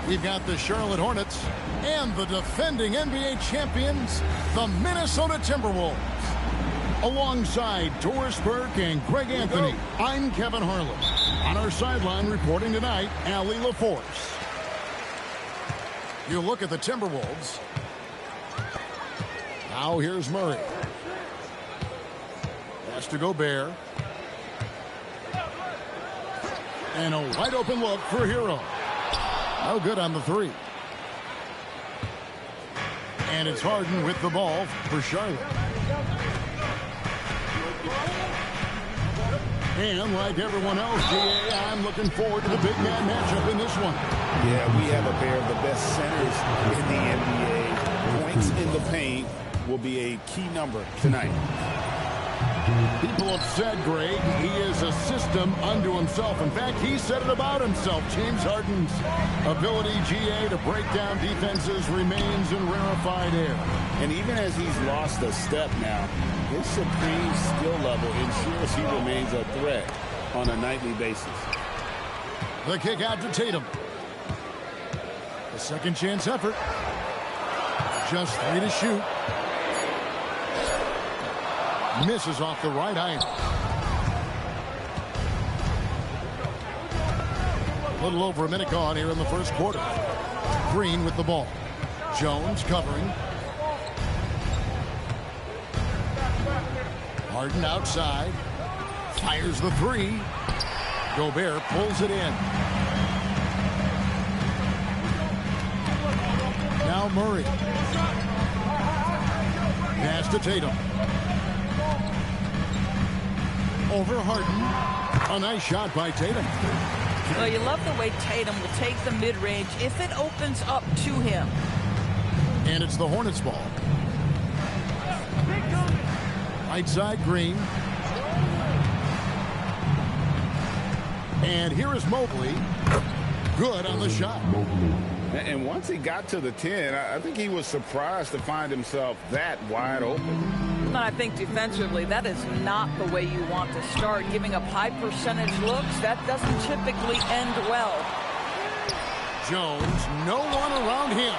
We've got the Charlotte Hornets and the defending NBA champions, the Minnesota Timberwolves. Alongside Doris Burke and Greg Anthony, I'm Kevin Harlan. On our sideline reporting tonight, Allie LaForce. You look at the Timberwolves. Now here's Murray. Pass to Gobert. And a wide open look for Hero. No good on the three. And it's Harden with the ball for Charlotte. And like everyone else, GA, I'm looking forward to the big man matchup in this one. Yeah, we have a pair of the best centers in the NBA. Points in the paint will be a key number tonight. People have said, Greg, he is a system unto himself. In fact, he said it about himself. James Harden's ability, GA, to break down defenses remains in rarefied air. And even as he's lost a step now, his supreme skill level ensures he remains a threat on a nightly basis. The kick out to Tatum. The second chance effort. Just 3 to shoot. Misses off the right eye. A little over a minute gone here in the first quarter. Green with the ball. Jones covering. Harden outside. Fires the three. Gobert pulls it in. Now Murray. Pass to Tatum. Over Harden. A nice shot by Tatum. Well, you love the way Tatum will take the mid-range if it opens up to him. And it's the Hornets ball. Right side, Green. And here is Mobley. Good on the shot. And once he got to the 10, I think he was surprised to find himself that wide open. And I think defensively, that is not the way you want to start. Giving up high percentage looks, that doesn't typically end well. Jones, no one around him.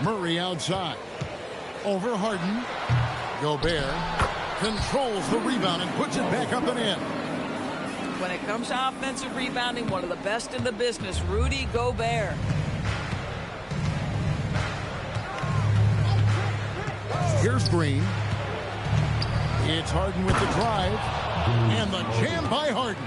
Murray outside. Over Harden. Gobert controls the rebound and puts it back up and in. When it comes to offensive rebounding, one of the best in the business, Rudy Gobert. Here's Green. It's Harden with the drive. And the jam by Harden.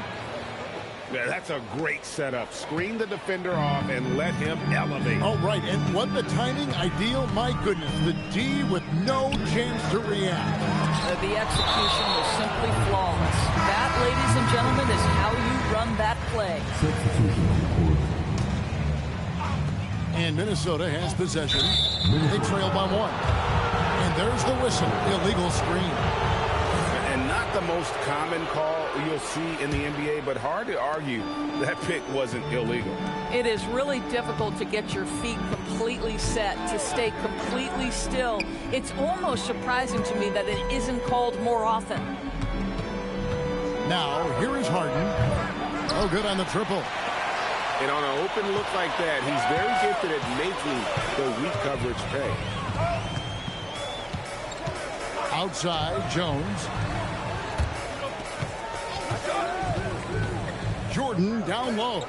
Yeah, that's a great setup. Screen the defender off and let him elevate. Oh, right. And what the timing ideal. My goodness. The D with no chance to react. The execution was simply flawless. That, ladies and gentlemen, is how you run that play. And Minnesota has possession. They trail by 1. And there's the whistle. Illegal screen. And not the most common call you'll see in the NBA, but hard to argue that pick wasn't illegal. It is really difficult to get your feet completely set, to stay completely still. It's almost surprising to me that it isn't called more often. Now, here is Harden. Oh, good on the triple. And on an open look like that, he's very gifted at making the weak coverage pay. Outside, Jones. Jordan down low.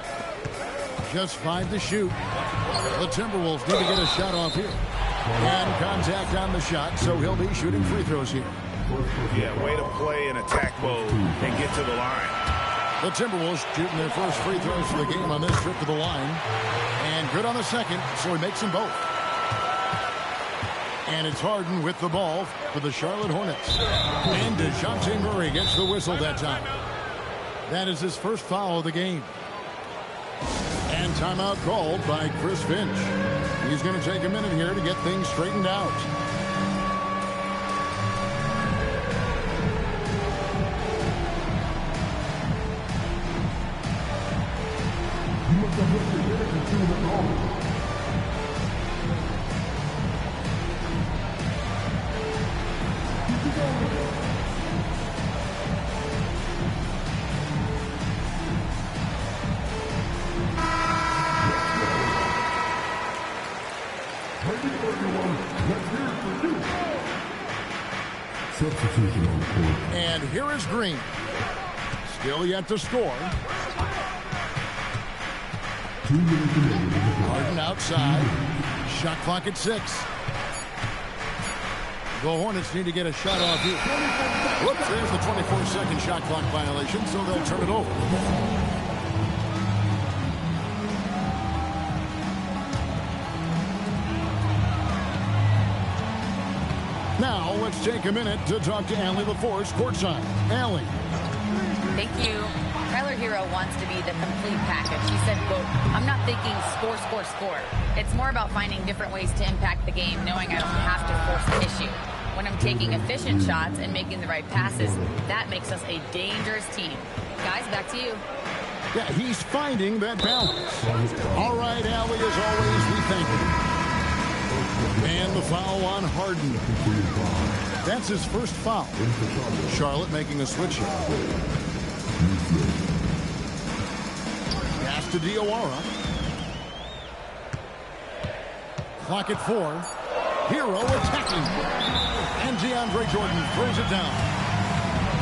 Just 5 to shoot. The Timberwolves need to get a shot off here. And contact on the shot, so he'll be shooting free throws here. Yeah, way to play in attack mode and get to the line. The Timberwolves shooting their first free throws for the game on this trip to the line. And good on the second, so he makes them both. And it's Harden with the ball for the Charlotte Hornets. And DeJounte Murray gets the whistle that time. That is his first foul of the game. And timeout called by Chris Finch. He's going to take a minute here to get things straightened out. Substitution on the court. And here is Green. Still yet to score. 2 minutes remaining. Harden outside. Shot clock at 6. The Hornets need to get a shot off here. Whoops, there's the 24-second shot clock violation, so they'll turn it over. Now, let's take a minute to talk to Allie LaForce courtside. Allie. Thank you. Tyler Hero wants to be the complete package. He said, quote, "I'm not thinking score, score, score. It's more about finding different ways to impact the game, knowing I don't have to force the issue. When I'm taking efficient shots and making the right passes, that makes us a dangerous team." Guys, back to you. Yeah, he's finding that balance. All right, Allie, as always, we thank you. And the foul on Harden. That's his first foul. Charlotte making a switch here. Pass to Diawara. Clock at 4. Hero attacking. And DeAndre Jordan throws it down.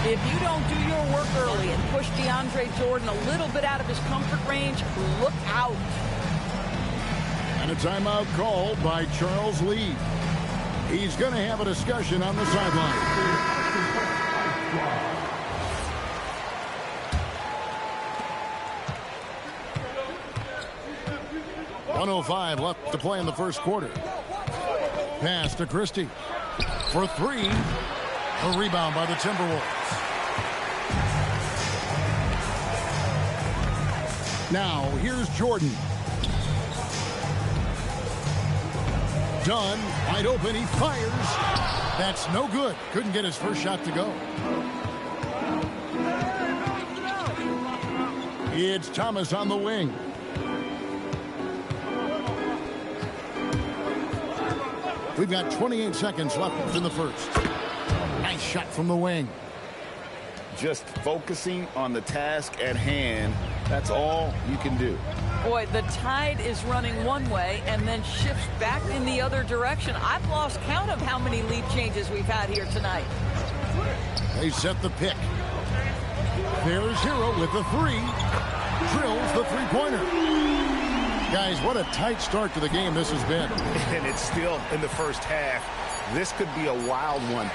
If you don't do your work early and push DeAndre Jordan a little bit out of his comfort range, look out. And a timeout called by Charles Lee. He's going to have a discussion on the sideline. .105 left to play in the first quarter. Pass to Christie. For 3. A rebound by the Timberwolves. Now, here's Jordan. Dunn, wide open, he fires. That's no good. Couldn't get his first shot to go. It's Thomas on the wing. We've got 28 seconds left in the first. Nice shot from the wing. Just focusing on the task at hand, that's all you can do. Boy, the tide is running one way and then shifts back in the other direction. I've lost count of how many lead changes we've had here tonight. They set the pick. There's Hero with the 3. Drills the three-pointer. Guys, what a tight start to the game this has been. And it's still in the first half. This could be a wild one.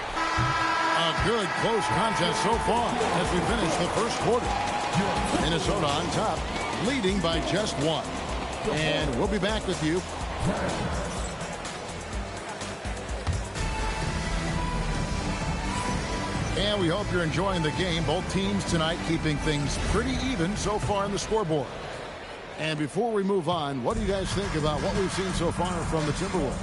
A good close contest so far as we finish the first quarter. Minnesota on top, leading by just 1. And we'll be back with you. And we hope you're enjoying the game. Both teams tonight keeping things pretty even so far in the scoreboard. And before we move on, what do you guys think about what we've seen so far from the Timberwolves?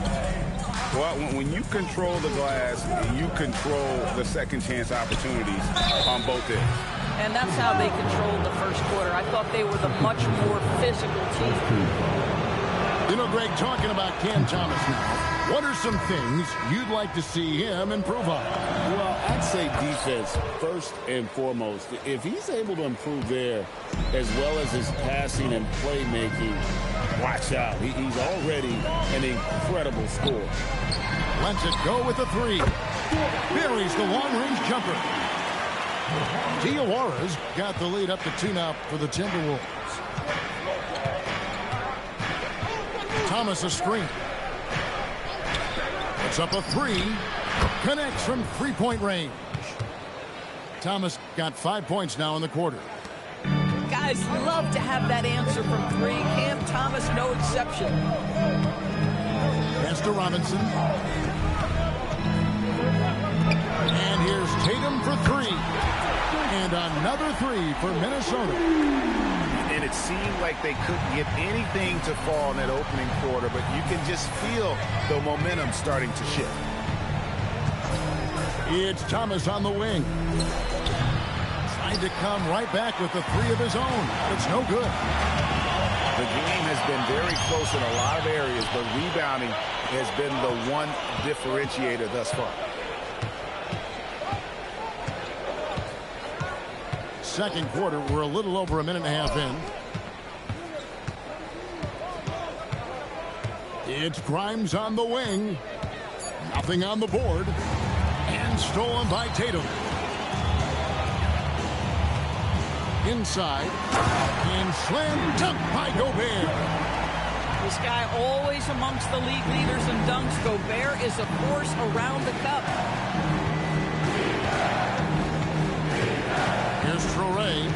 Well, when you control the glass, you control the second chance opportunities on both ends. And that's how they controlled the first quarter. I thought they were the much more physical team. You know, Greg, talking about Cam Thomas now, what are some things you'd like to see him improve on? Well, I'd say defense first and foremost. If he's able to improve there, as well as his passing and playmaking, watch out. He's already an incredible scorer. Lets it go with the 3. Buries the long-range jumper. Diawara's got the lead up to 2 now for the Timberwolves. Thomas a screen. It's up a 3. Connects from 3-point range. Thomas got 5 points now in the quarter. Guys love to have that answer from 3. Cam Thomas, no exception. Pass to Robinson. And here's Tatum for 3. And another 3 for Minnesota. And it seemed like they couldn't get anything to fall in that opening quarter, but you can just feel the momentum starting to shift. It's Thomas on the wing. Trying to come right back with the 3 of his own. It's no good. The game has been very close in a lot of areas, but rebounding has been the one differentiator thus far. Second quarter, we're a little over a minute and a half in. It's Grimes on the wing. Nothing on the board. And And stolen by Tatum. Inside. And slam dunk by Gobert. This guy always amongst the league leaders in dunks. Gobert is a force around the cup. Here's Traore.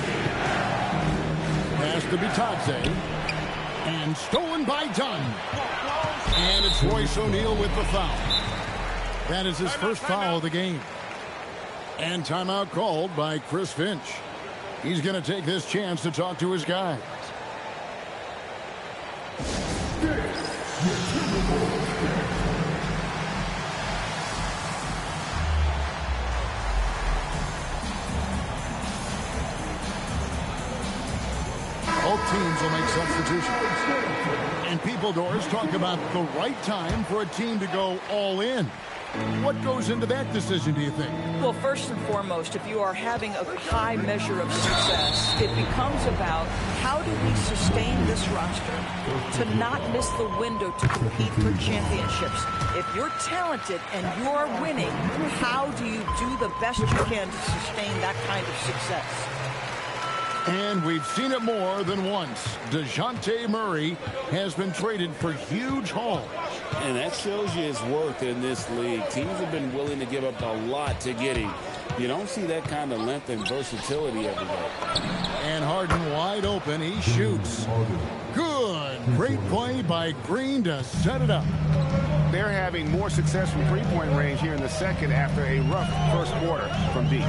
Pass to Bitadze. And stolen by Dunn. And it's Royce O'Neal with the foul. That is his first foul of the game. And timeout called by Chris Finch. He's going to take this chance to talk to his guys. Both teams will make substitutions. And People Doors talk about the right time for a team to go all in. What goes into that decision, do you think? Well, first and foremost, if you are having a high measure of success, it becomes about how do we sustain this roster to not miss the window to compete for championships. If you're talented and you are winning, how do you do the best you can to sustain that kind of success? And we've seen it more than once. DeJounte Murray has been traded for huge hauls. And that shows you his worth in this league. Teams have been willing to give up a lot to get him. You don't see that kind of length and versatility every day. And Harden wide open. He shoots. Good. Great play by Green to set it up. They're having more success from three-point range here in the second after a rough first quarter from deep.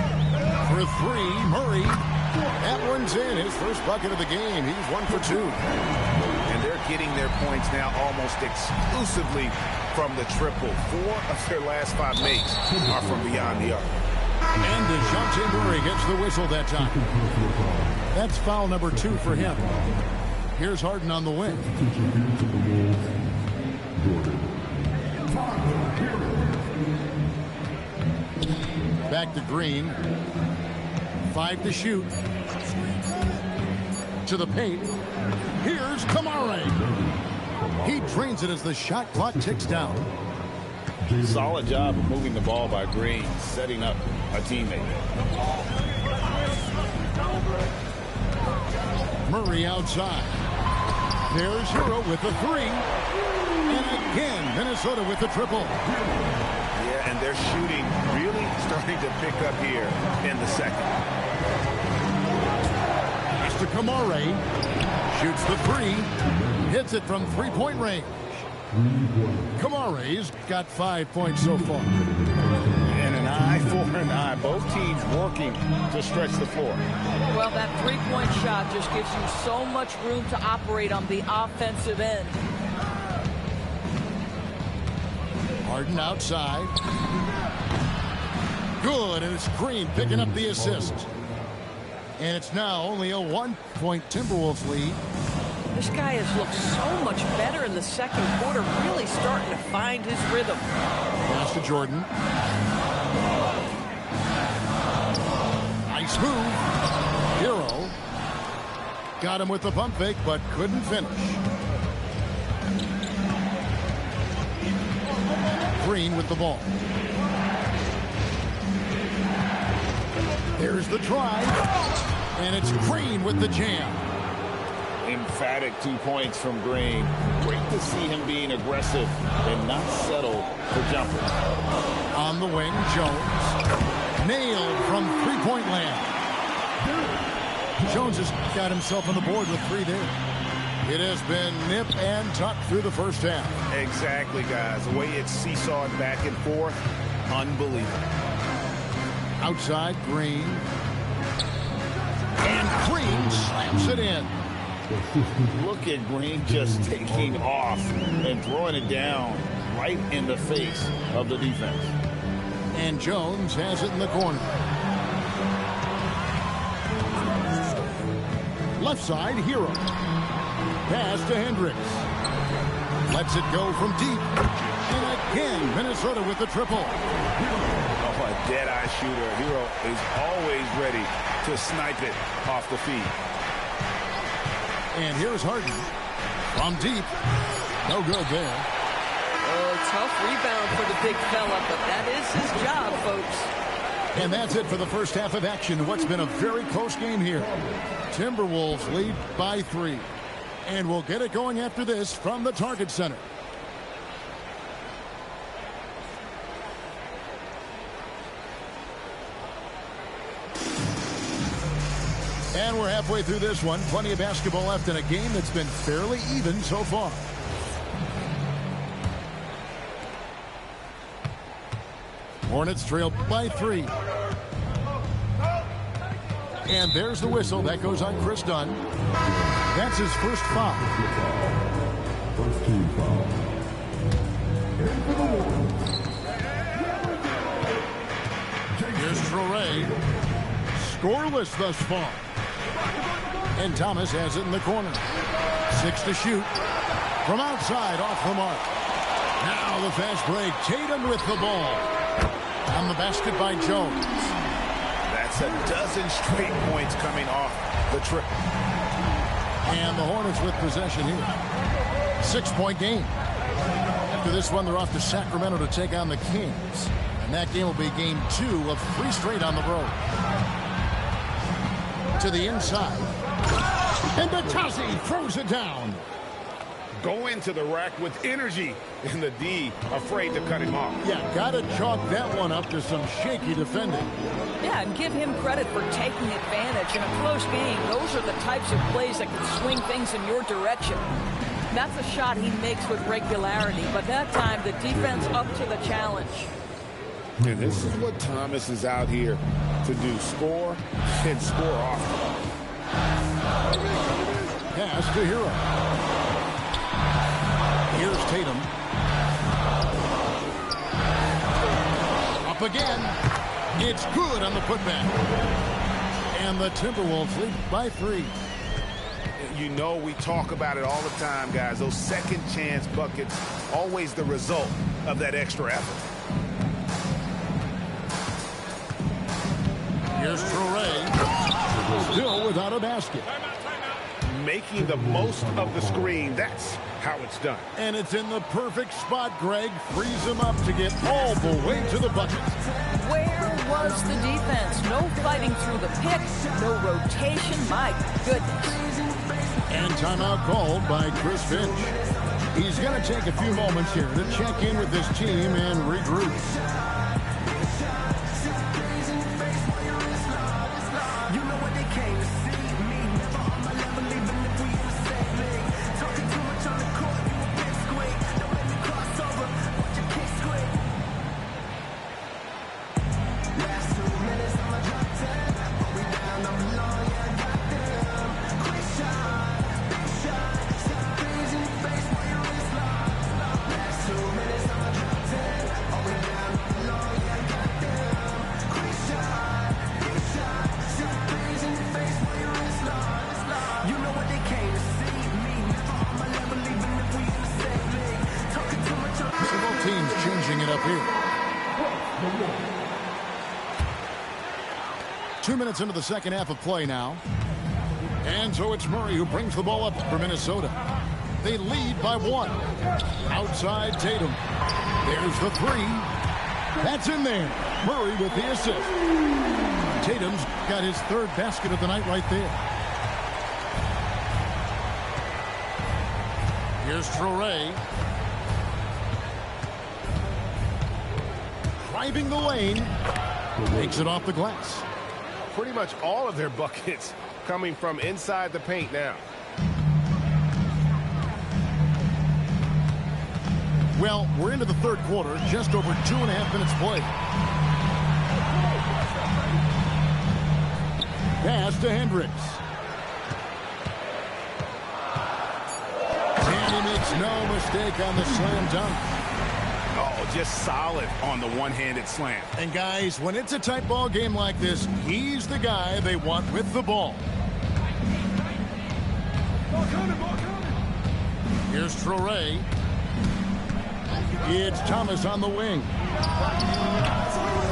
For three, Murray. That one's in. His first bucket of the game. He's 1 for 2. And they're getting their points now almost exclusively from the triple. 4 of their last 5 makes are from beyond the arc. And DeJounte Murray gets the whistle that time. That's foul number 2 for him. Here's Harden on the wing. Back to Green. 5 to shoot. To the paint. Here's Kamare. He drains it as the shot clock ticks down. Solid job of moving the ball by Green, setting up a teammate. Murray outside. There's Hero with the 3. And again, Minnesota with the triple. Yeah, and their shooting really starting to pick up here in the second. It's to Kamare. Shoots the 3. Hits it from three-point range. Kamare's got 5 points so far. And an eye for an eye. Both teams working to stretch the floor. Well, that three-point shot just gives you so much room to operate on the offensive end. Harden outside. Good, and it's Green picking up the assist. And it's now only a 1-point Timberwolves lead. This guy has looked so much better in the second quarter, really starting to find his rhythm. Pass to Jordan. Nice move. Hero. Got him with the pump fake, but couldn't finish. Green with the ball. There's the try. And it's Green with the jam. Emphatic 2 points from Green. Great to see him being aggressive and not settle for jumpers. On the wing, Jones. Nailed from three-point land. Jones has got himself on the board with 3 there. It has been nip and tuck through the first half. Exactly, guys. The way it's seesawed back and forth, unbelievable. Outside, Green. And Green slams it in. Look at Green just taking off and throwing it down right in the face of the defense. And Jones has it in the corner. Left side, Hero. Pass to Hendricks. Lets it go from deep. And again, Minnesota with the triple. Oh, a dead-eye shooter. Hero is always ready to snipe it off the feet. And here's Harden from deep. No good there. Oh, tough rebound for the big fella, but that is his job, folks. And that's it for the first half of action. What's been a very close game here. Timberwolves lead by 3. And we'll get it going after this from the Target Center. And we're halfway through this one. Plenty of basketball left in a game that's been fairly even so far. Hornets trail by 3. And there's the whistle. That goes on Chris Dunn. That's his first foul. First team foul. Here's Traore. Scoreless thus far. And Thomas has it in the corner. 6 to shoot. From outside, off the mark. Now the fast break. Tatum with the ball. On the basket by Jones. That's a dozen straight points coming off the trip. And the Hornets with possession here. 6-point game. After this one, they're off to Sacramento to take on the Kings. And that game will be game 2 of 3 straight on the road. To the inside. And Batazzi throws it down. Go into the rack with energy. And the D afraid to cut him off. Yeah, got to chalk that one up to some shaky defending. Yeah, and give him credit for taking advantage. In a close game, those are the types of plays that can swing things in your direction. That's a shot he makes with regularity, but that time the defense up to the challenge. And this is what Thomas is out here to do, score and score often. Pass to Hero. Here's Tatum. Up again. It's good on the putback. And the Timberwolves lead by 3. You know we talk about it all the time, guys. Those second chance buckets, always the result of that extra effort. Here's Traore. Still without a basket. Making the most of the screen. That's how it's done. And it's in the perfect spot, Greg. Frees him up to get all the way to the bucket. Where was the defense? No fighting through the pick, no rotation. My goodness. And timeout called by Chris Finch. He's going to take a few moments here to check in with his team and regroup. Teams changing it up here. 2 minutes into the second half of play now. And so it's Murray who brings the ball up for Minnesota. They lead by 1. Outside Tatum. There's the 3. That's in there. Murray with the assist. Tatum's got his 3rd basket of the night right there. Here's Traore. Driving the lane, makes it off the glass. Pretty much all of their buckets coming from inside the paint now. Well, we're into the 3rd quarter, just over 2.5 minutes played. Pass to Hendricks. And he makes no mistake on the slam dunk. Oh, just solid on the one-handed slam. And guys, when it's a tight ball game like this, he's the guy they want with the ball. Here's Traore. It's Thomas on the wing.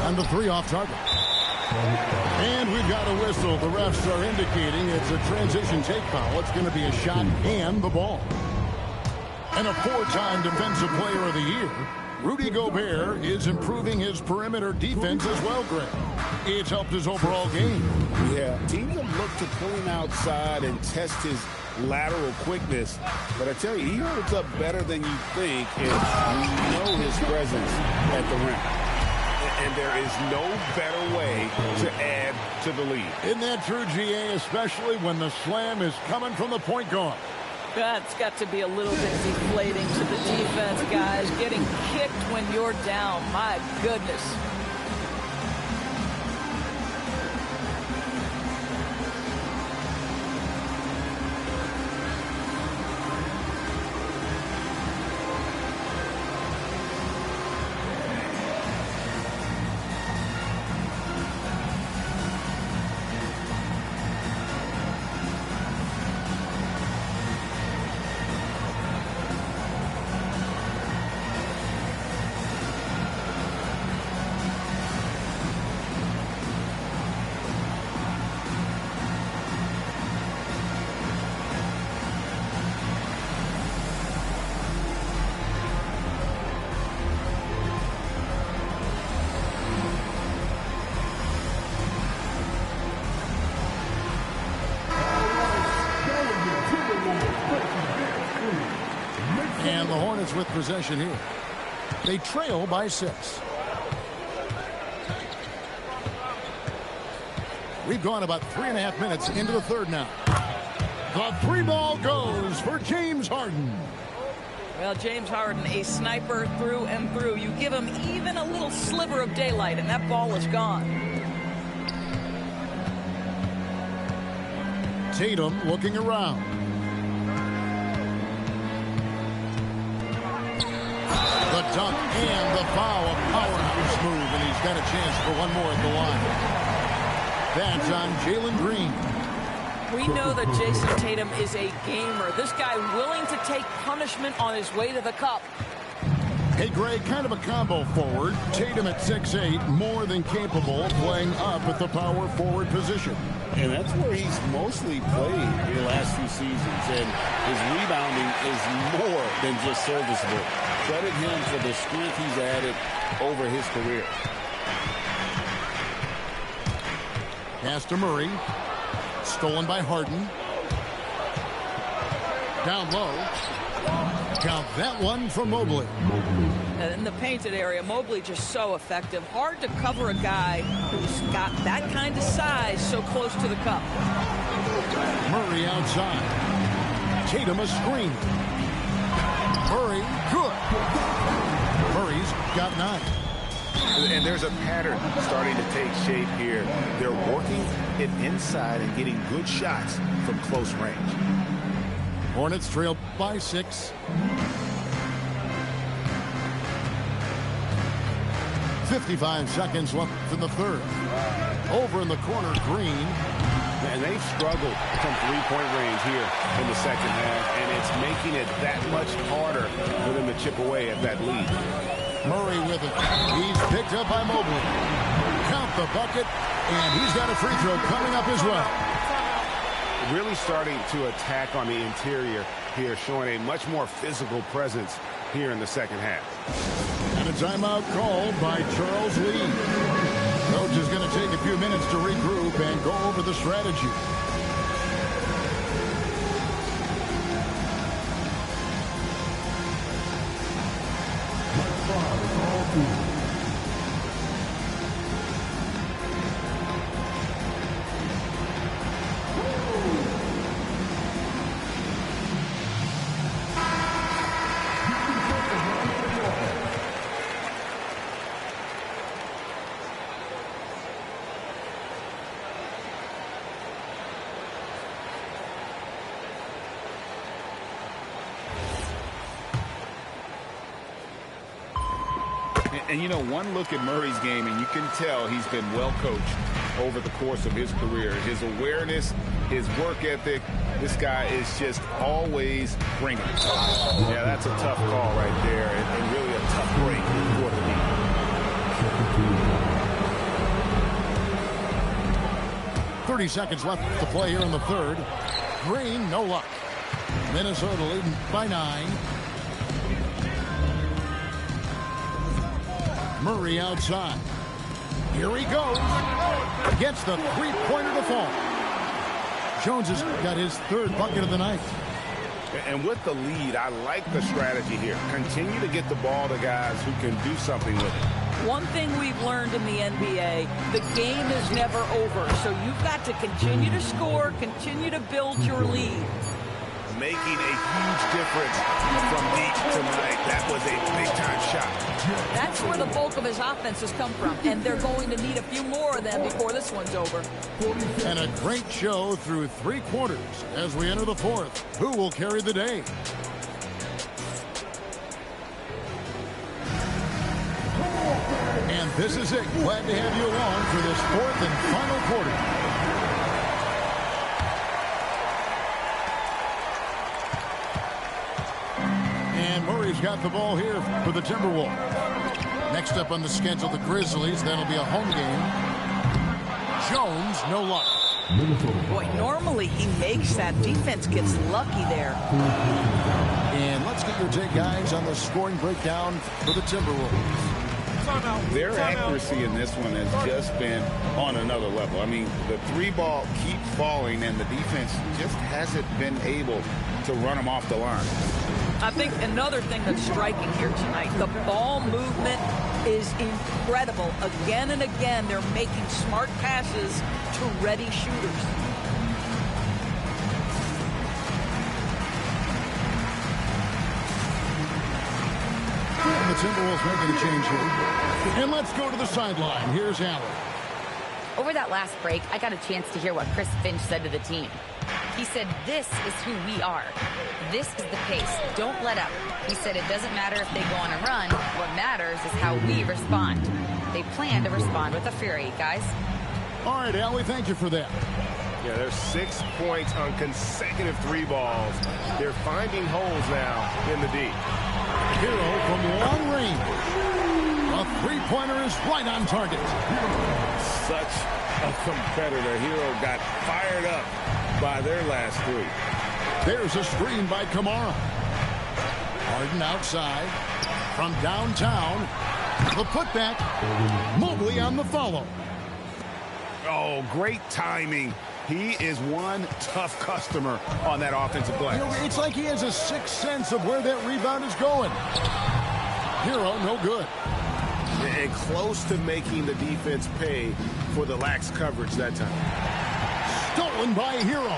And the 3 off target. And we've got a whistle. The refs are indicating it's a transition take foul. It's going to be a shot and the ball. And a 4-time Defensive Player of the Year, Rudy Gobert is improving his perimeter defense as well, Greg. It's helped his overall game. Yeah, teams have looked to pull him outside and test his lateral quickness. But I tell you, he holds up better than you think, and we know his presence at the rim. And there is no better way to add to the lead. Isn't that true, GA, especially when the slam is coming from the point guard? That's got to be a little bit deflating to the defense, guys. Getting kicked when you're down. My goodness. And the Hornets with possession here. They trail by 6. We've gone about 3.5 minutes into the third now. The 3-ball goes for James Harden. Well, James Harden, a sniper through and through. You give him even a little sliver of daylight, and that ball is gone. Tatum looking around. The dunk and the foul, a powerhouse move, and he's got a chance for one more at the line. That's on Jalen Green. We know that Jason Tatum is a gamer. This guy willing to take punishment on his way to the cup. Hey, Greg, kind of a combo forward. Tatum at 6'8", more than capable of playing up at the power forward position. And that's where he's mostly played the last few seasons. And his rebounding is more than just serviceable. Credit him for the strength he's added over his career. Pass to Murray. Stolen by Harden. Down low. Count that one for Mobley. And in the painted area, Mobley just so effective. Hard to cover a guy who's got that kind of size so close to the cup. Murray outside. Tatum a screen. Murray, good. Murray's got 9. And there's a pattern starting to take shape here. They're working it inside and getting good shots from close range. Hornets trail by 6. 55 seconds left in the third. Over in the corner, Green. And they've struggled from three-point range here in the second half, and it's making it that much harder for them to chip away at that lead. Murray with it. He's picked up by Mobley. Count the bucket, and he's got a free throw coming up as well. Really starting to attack on the interior here, showing a much more physical presence here in the second half. And a timeout called by Charles Lee. Coach is going to take a few minutes to regroup and go over the strategy. And, you know, one look at Murray's game, and you can tell he's been well coached over the course of his career. His awareness, his work ethic, this guy is just always bringing it. Yeah, that's a tough call right there, and really a tough break for the lead. 30 seconds left to play here in the third. Green, no luck. Minnesota leading by 9. Murray outside. Here he goes. Gets the three-pointer to fall. Jones has got his third bucket of the night. And with the lead, I like the strategy here. Continue to get the ball to guys who can do something with it. One thing we've learned in the NBA, the game is never over. So you've got to continue to score, continue to build your lead. Making a huge difference from deep tonight. That was a big-time shot. That's where the bulk of his offense has come from, and they're going to need a few more of them before this one's over. And a great show through three quarters as we enter the fourth. Who will carry the day? And this is it. Glad to have you along for this fourth and final quarter. Murray's got the ball here for the Timberwolves. Next up on the schedule, the Grizzlies. That'll be a home game. Jones, no luck. Boy, normally he makes that. Defense gets lucky there. And let's get your take, guys, on the scoring breakdown for the Timberwolves. Their accuracy in this one has just been on another level. I mean, the three ball keeps falling, and the defense just hasn't been able to run them off the line. I think another thing that's striking here tonight, the ball movement is incredible. Again and again, they're making smart passes to ready shooters. And the Timberwolves making a change here. And let's go to the sideline. Here's Allen. Over that last break, I got a chance to hear what Chris Finch said to the team. He said, this is who we are. This is the pace. Don't let up. He said it doesn't matter if they go on a run. What matters is how we respond. They plan to respond with a fury, guys. All right, Al, we thank you for that. Yeah, there's 6 points on consecutive three balls. They're finding holes now in the D. Hero from long range. A three-pointer is right on target. Such a competitor. Hero got fired up by their last three. There's a screen by Kamara. Harden outside. From downtown. The putback. Mobley on the follow. Oh, great timing. He is one tough customer on that offensive glass. You know, it's like he has a sixth sense of where that rebound is going. Hero, no good. And close to making the defense pay for the lax coverage that time. Stolen by Hero.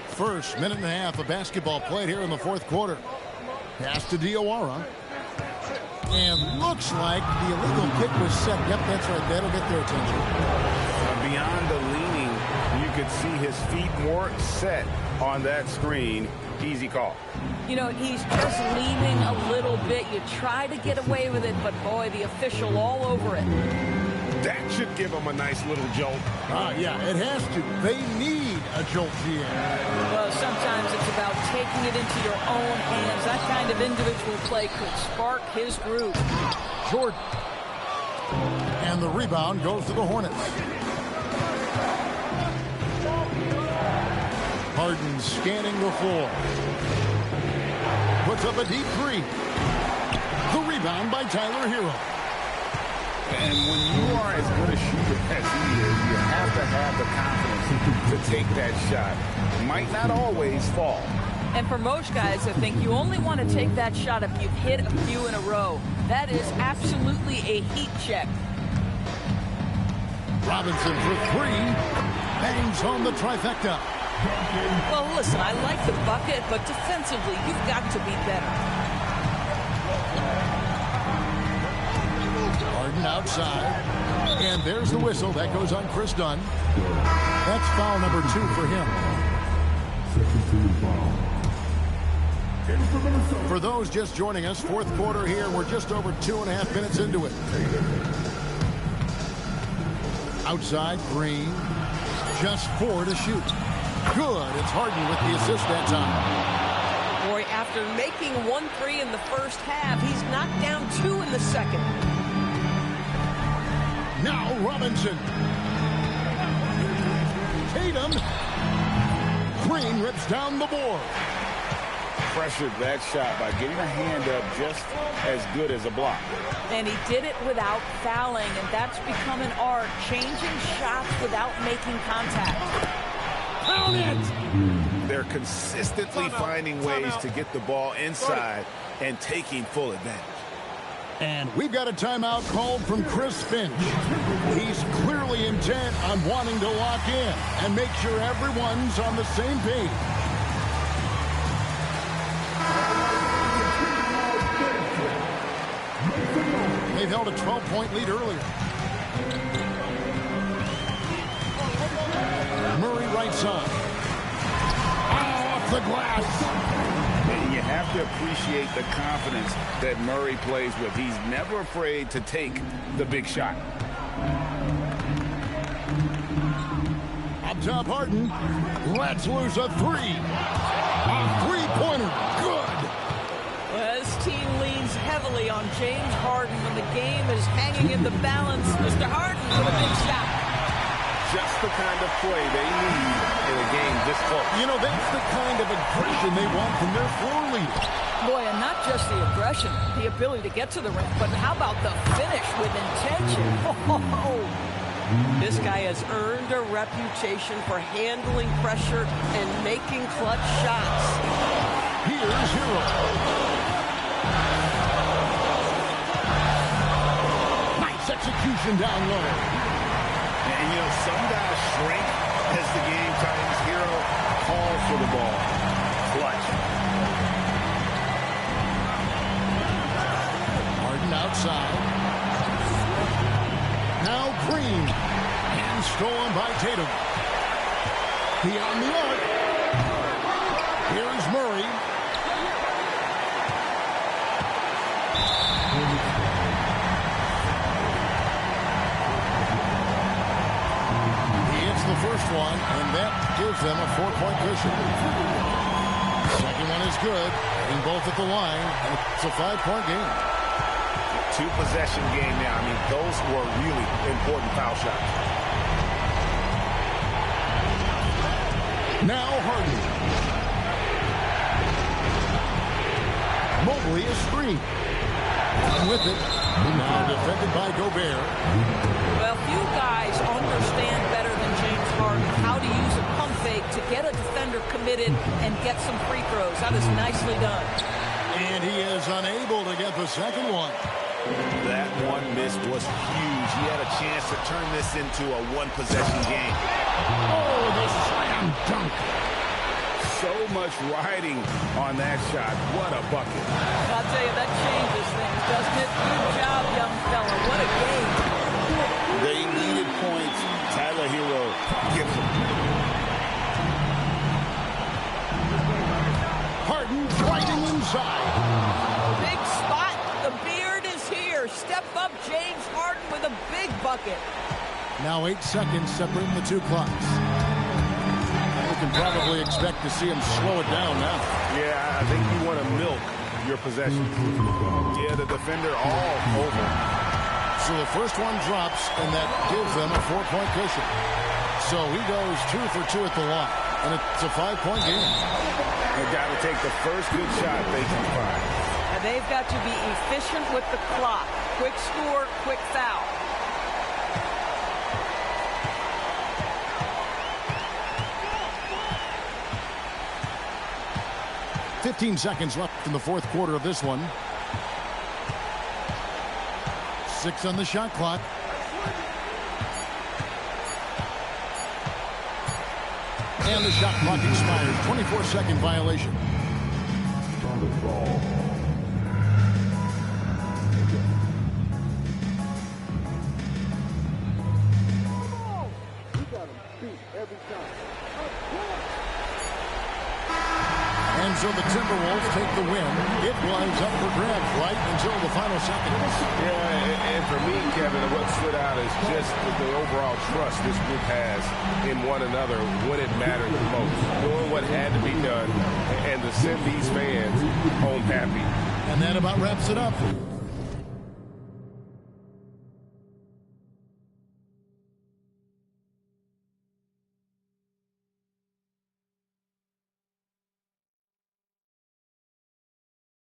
First minute and a half of basketball played here in the fourth quarter. Pass to Diawara. And looks like the illegal kick was set. Yep, that's right. That'll get their attention. Beyond the leaning, you could see his feet more set on that screen. Easy call. You know, he's just leaning a little bit. You try to get away with it, but boy, the official all over it. That should give him a nice little jolt. Yeah, it has to. They need a jolt GM. Well, sometimes it's about taking it into your own hands. That kind of individual play could spark his groove. Jordan. And the rebound goes to the Hornets. Harden scanning the floor. Puts up a deep three. The rebound by Tyler Hero. And when you are as good a shooter as he is, you have to have the confidence to take that shot. Might not always fall. And for most guys, I think you only want to take that shot if you've hit a few in a row. That is absolutely a heat check. Robinson for three. Bangs home the trifecta. Well, listen, I like the bucket, but defensively, you've got to be better. Harden outside. And there's the whistle. That goes on Chris Dunn. That's foul number 2 for him. For those just joining us, fourth quarter here. We're just over 2.5 minutes into it. Outside, Green. Just 4 to shoot. Good. It's Harden with the assist that time. Boy, after making 1 3 in the first half, he's knocked down 2 in the second. Now Robinson. Tatum. Green rips down the board. pressured that shot by getting a hand up just as good as a block. And he did it without fouling, and that's become an art, changing shots without making contact. Count it! They're consistently finding ways to get the ball inside and taking full advantage. And we've got a timeout called from Chris Finch. He's clearly intent on wanting to lock in and make sure everyone's on the same page. They've held a 12-point lead earlier. Murray right side. Off the glass. And you have to appreciate the confidence that Murray plays with. He's never afraid to take the big shot. Up top, Harden. Let's lose a three. A three-pointer. Good. Well, this team leans heavily on James Harden when the game is hanging in the balance. Mr. Harden with a big shot. Just the kind of play they need in a game this close. You know, that's the kind of aggression they want from their floor leader. Boy, and not just the aggression, the ability to get to the rim, but how about the finish with intention? Oh, this guy has earned a reputation for handling pressure and making clutch shots. Here's Hero. Nice execution down low. And, you know, some guys shrink as the game tightens. Hero calls for the ball. Clutch. Harden outside. Now Green. And stolen by Tatum. Beyond the arc. Here's Murray. The first one, and that gives them a 4-point cushion. Second one is good, and both at the line, and it's a 5-point game. Two-possession game now. I mean, those were really important foul shots. Now Harden. Mobley is free. And with it, now defended by Gobert. Well, few guys understand better than James Harden how to use a pump fake to get a defender committed and get some free throws. That is nicely done. And he is unable to get the second one. That one missed was huge. He had a chance to turn this into a one-possession game. Oh, the slam dunk. So much riding on that shot. What a bucket. I'll tell you, that changes things, doesn't it? Good job, young fella. What a game. They needed points. Tyler Hero gives them. Harden driving inside. Big spot. The beard is here. Step up, James Harden with a big bucket. Now 8 seconds separating the two clocks. We can probably expect to see him slow it down now. Yeah, I think you want to milk your possession. Yeah, the defender all over. So the first one drops, and that gives them a 4-point cushion. So he goes 2 for 2 at the line, and it's a 5-point game. They've got to take the first good shot they can find. And they've got to be efficient with the clock. Quick score, quick foul. $15 seconds left in the fourth quarter of this one. 6 on the shot clock. And the shot clock expires. 24-second violation. Ball. And so the Timberwolves take the win. It was up for grabs right until the final seconds. Yeah, and for me, Kevin, what stood out is just the overall trust this group has in one another when it mattered the most. Doing what had to be done and to send these fans home happy. And that about wraps it up.